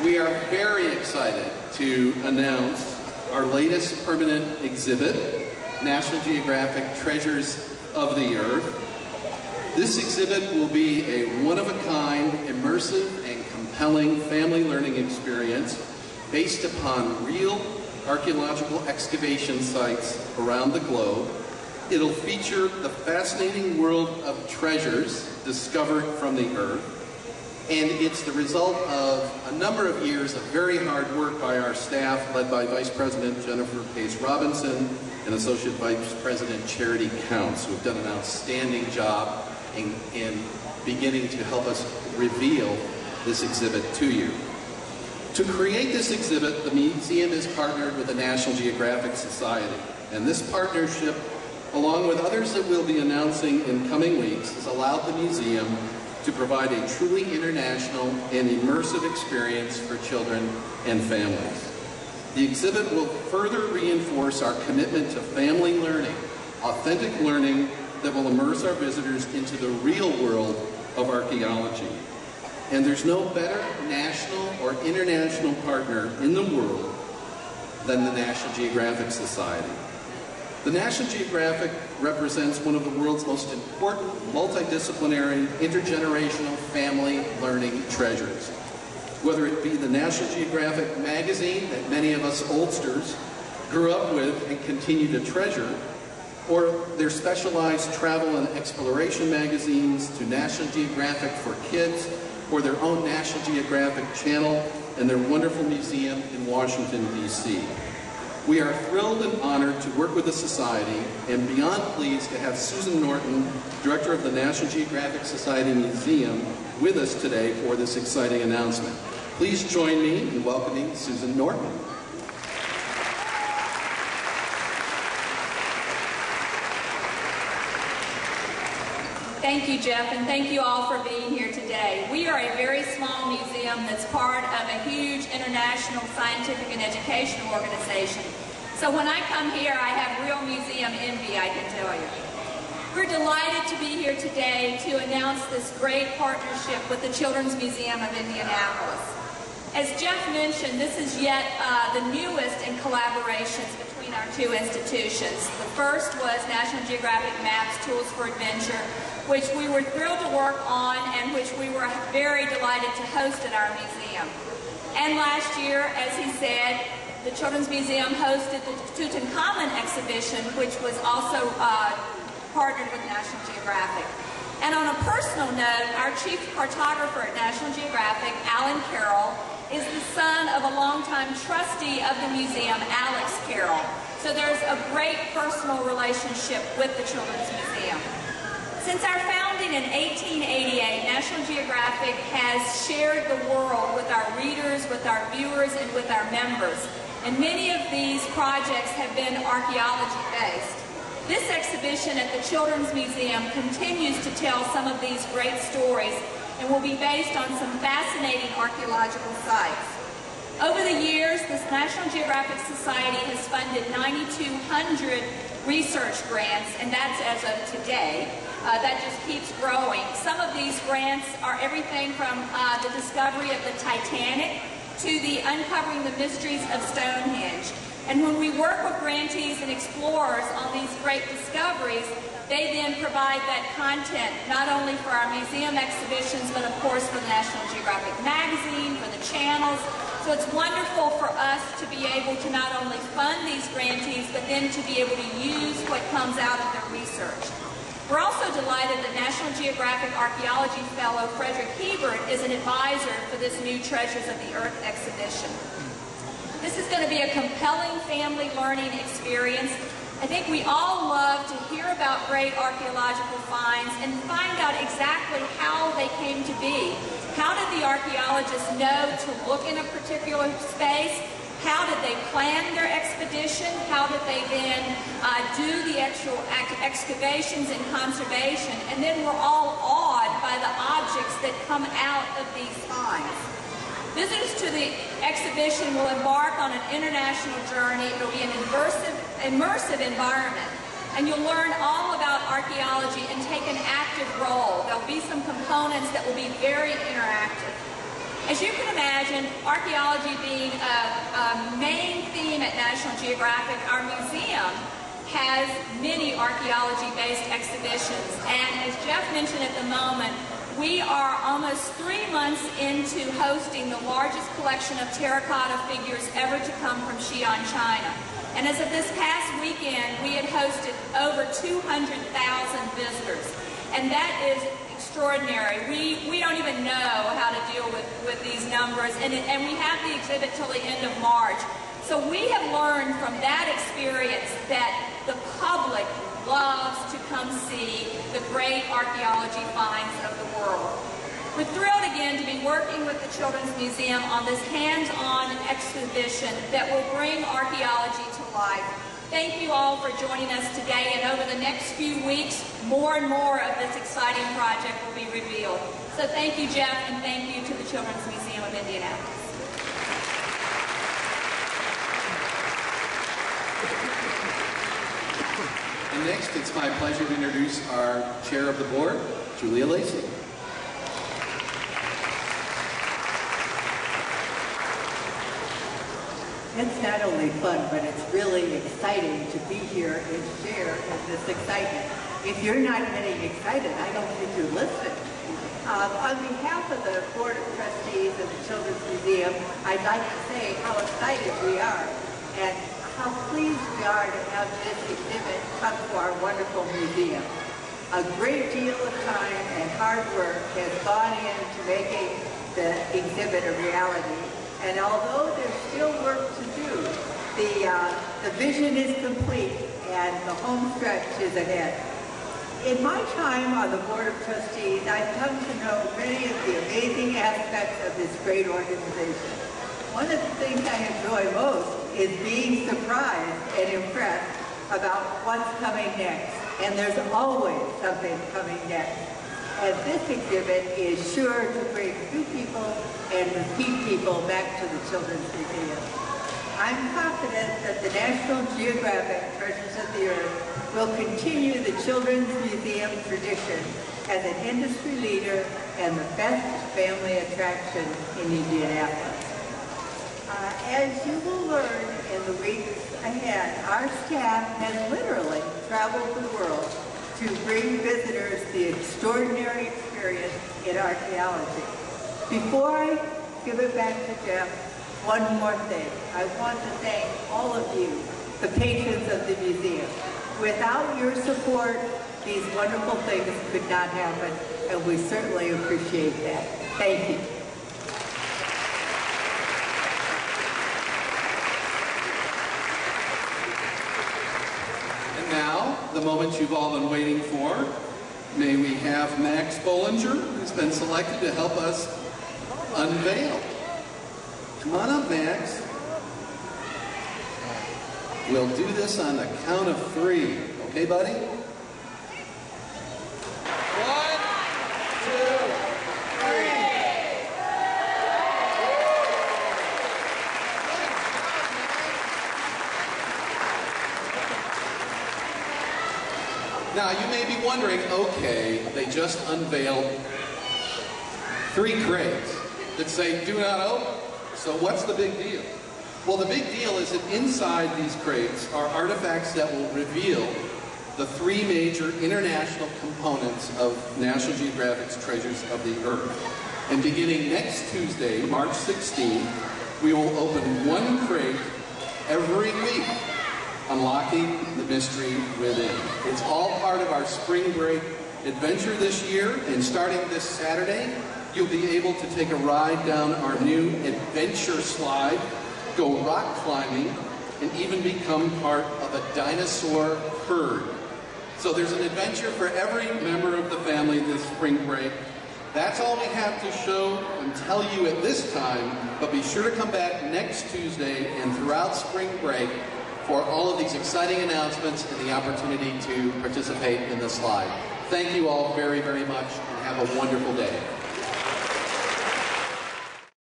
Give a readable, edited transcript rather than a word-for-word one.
We are very excited to announce our latest permanent exhibit, National Geographic Treasures of the Earth. This exhibit will be a one-of-a-kind, immersive, and compelling family learning experience based upon real archaeological excavation sites around the globe. It'll feature the fascinating world of treasures discovered from the Earth. And it's the result of a number of years of very hard work by our staff, led by Vice President Jennifer Pace Robinson and Associate Vice President Charity Counts, who have done an outstanding job in beginning to help us reveal this exhibit to you. To create this exhibit, the museum is partnered with the National Geographic Society, and this partnership, along with others that we'll be announcing in coming weeks, has allowed the museum to provide a truly international and immersive experience for children and families. The exhibit will further reinforce our commitment to family learning, authentic learning that will immerse our visitors into the real world of archaeology. And there's no better national or international partner in the world than the National Geographic Society. The National Geographic represents one of the world's most important multidisciplinary, intergenerational family learning treasures. Whether it be the National Geographic magazine that many of us oldsters grew up with and continue to treasure, or their specialized travel and exploration magazines, to National Geographic for Kids, or their own National Geographic channel and their wonderful museum in Washington, D.C. We are thrilled and honored to work with the Society and beyond pleased to have Susan Norton, Director of the National Geographic Society Museum, with us today for this exciting announcement. Please join me in welcoming Susan Norton. Thank you, Jeff, and thank you all for being here today. We are a very small museum that's part of a huge international scientific and educational organization. So when I come here, I have real museum envy, I can tell you. We're delighted to be here today to announce this great partnership with the Children's Museum of Indianapolis. As Jeff mentioned, this is yet the newest in collaborations between our two institutions. The first was National Geographic Maps, Tools for Adventure, which we were thrilled to work on and which we were very delighted to host at our museum. And last year, as he said, the Children's Museum hosted the Tutankhamun exhibition, which was also partnered with National Geographic. And on a personal note, our chief cartographer at National Geographic, Alan Carroll, is the son of a longtime trustee of the museum, Alex Carroll. So there's a great personal relationship with the Children's Museum. Since our founding in 1888, National Geographic has shared the world with our readers, with our viewers, and with our members. And many of these projects have been archaeology-based. This exhibition at the Children's Museum continues to tell some of these great stories and will be based on some fascinating archaeological sites. Over the years, the National Geographic Society has funded 9,200 research grants, and that's as of today. That just keeps growing. Some of these grants are everything from the discovery of the Titanic to the uncovering the mysteries of Stonehenge. And when we work with grantees and explorers on these great discoveries, they then provide that content not only for our museum exhibitions, but of course for the National Geographic magazine, for the channels. So it's wonderful for us to be able to not only fund these grantees, but then to be able to use what comes out of their research. We're also delighted that National Geographic Archaeology Fellow Frederick Hebert is an advisor for this new Treasures of the Earth exhibition. This is going to be a compelling family learning experience. I think we all love to hear about great archaeological finds and find out exactly how they came to be. How did the archaeologists know to look in a particular space? How did they plan their expedition? How did they then do the actual excavations and conservation? And then we're all awed by the objects that come out of these finds. Visitors to the exhibition will embark on an international journey. It will be an immersive environment. And you'll learn all about archaeology and take an active role. There'll be some components that will be very interactive. As you can imagine, archaeology being a main theme at National Geographic, our museum has many archaeology-based exhibitions. And as Jeff mentioned at the moment, we are almost 3 months into hosting the largest collection of terracotta figures ever to come from Xi'an, China. And as of this past weekend, we had hosted over 200,000 visitors. And that is extraordinary. We don't even know how to deal with these numbers. And we have the exhibit till the end of March. So we have learned from that experience that the public loves to come see the great archaeology finds of the world. We're thrilled again to be working with the Children's Museum on this hands-on exhibition that will bring archaeology to life. Thank you all for joining us today, and over the next few weeks, more and more of this exciting project will be revealed. So thank you, Jeff, and thank you to the Children's Museum of Indianapolis. And next, it's my pleasure to introduce our chair of the board, Julia Lacey. It's not only fun, but it's really exciting to be here and share in this excitement. If you're not getting excited, I don't think you're listening. On behalf of the Board of Trustees of the Children's Museum, I'd like to say how excited we are and how pleased we are to have this exhibit come to our wonderful museum. A great deal of time and hard work has gone into making the exhibit a reality. And although there's still work to do, the vision is complete and the home stretch is ahead. In my time on the Board of Trustees, I've come to know many of the amazing aspects of this great organization. One of the things I enjoy most is being surprised and impressed about what's coming next. And there's always something coming next. And this exhibit is sure to bring new people and repeat people back to the Children's Museum. I'm confident that the National Geographic Treasures of the Earth will continue the Children's Museum tradition as an industry leader and the best family attraction in Indianapolis. As you will learn in the weeks ahead, our staff has literally traveled the world to bring visitors the extraordinary experience in archaeology. Before I give it back to Jeff, one more thing. I want to thank all of you, the patrons of the museum. Without your support, these wonderful things could not happen, and we certainly appreciate that. Thank you. Now, the moment you've all been waiting for, may we have Max Bollinger, who's been selected to help us unveil. Come on up, Max. We'll do this on the count of 3. Okay, buddy? 1, 2, 3. Now, you may be wondering, okay, they just unveiled 3 crates that say, do not open. So what's the big deal? Well, the big deal is that inside these crates are artifacts that will reveal the 3 major international components of National Geographic's Treasures of the Earth. And beginning next Tuesday, March 16th, we will open 1 crate every week, unlocking the mystery within. It's all part of our spring break adventure this year, and starting this Saturday, you'll be able to take a ride down our new adventure slide, go rock climbing, and even become part of a dinosaur herd. So there's an adventure for every member of the family this spring break. That's all we have to show and tell you at this time, but be sure to come back next Tuesday and throughout spring break for all of these exciting announcements and the opportunity to participate in the slide. Thank you all very, very much, and have a wonderful day.